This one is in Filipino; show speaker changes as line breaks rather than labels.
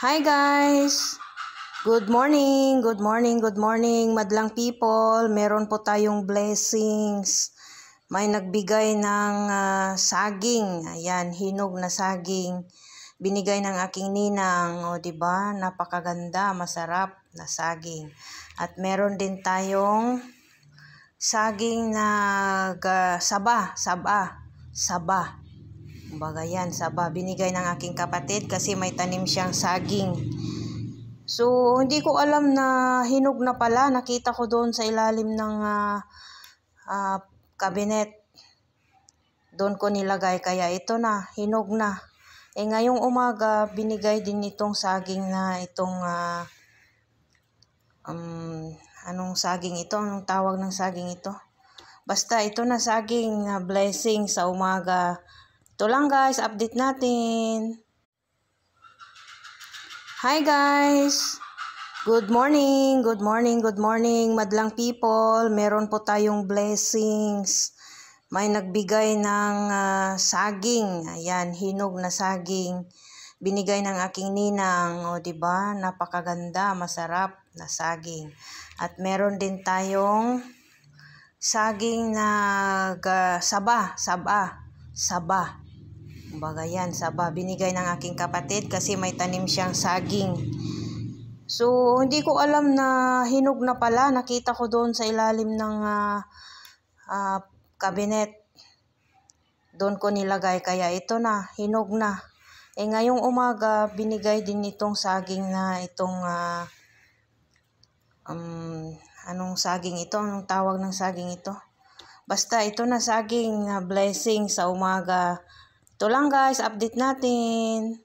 Hi guys! Good morning, good morning, good morning, madlang people. Meron po tayong blessings. May nagbigay ng saging. Ayan, hinog na saging. Binigay ng aking ninang. O, diba? Napakaganda, masarap na saging. At meron din tayong saging na saba. Kumbaga yan, saba. Binigay ng aking kapatid kasi may tanim siyang saging. So, hindi ko alam na hinog na pala. Nakita ko doon sa ilalim ng cabinet. Doon ko nilagay. Kaya ito na, hinog na. Ngayong umaga, binigay din itong saging na itong anong saging ito? Anong tawag ng saging ito? Basta ito na saging na blessing sa umaga. Ito lang guys, update natin. Hi guys! Good morning, good morning, good morning, madlang people. Meron po tayong blessings. May nagbigay ng saging. Ayan, hinog na saging. Binigay ng aking ninang. O, diba? Napakaganda, masarap na saging. At meron din tayong saging na saba. Kumbaga yan, saba. Binigay ng aking kapatid kasi may tanim siyang saging. So, hindi ko alam na hinog na pala. Nakita ko doon sa ilalim ng cabinet. Doon ko nilagay. Kaya ito na, hinog na. Ngayong umaga, binigay din itong saging na itong anong saging ito? Anong tawag ng saging ito? Basta ito na saging na blessing sa umaga. Ito lang guys, update natin.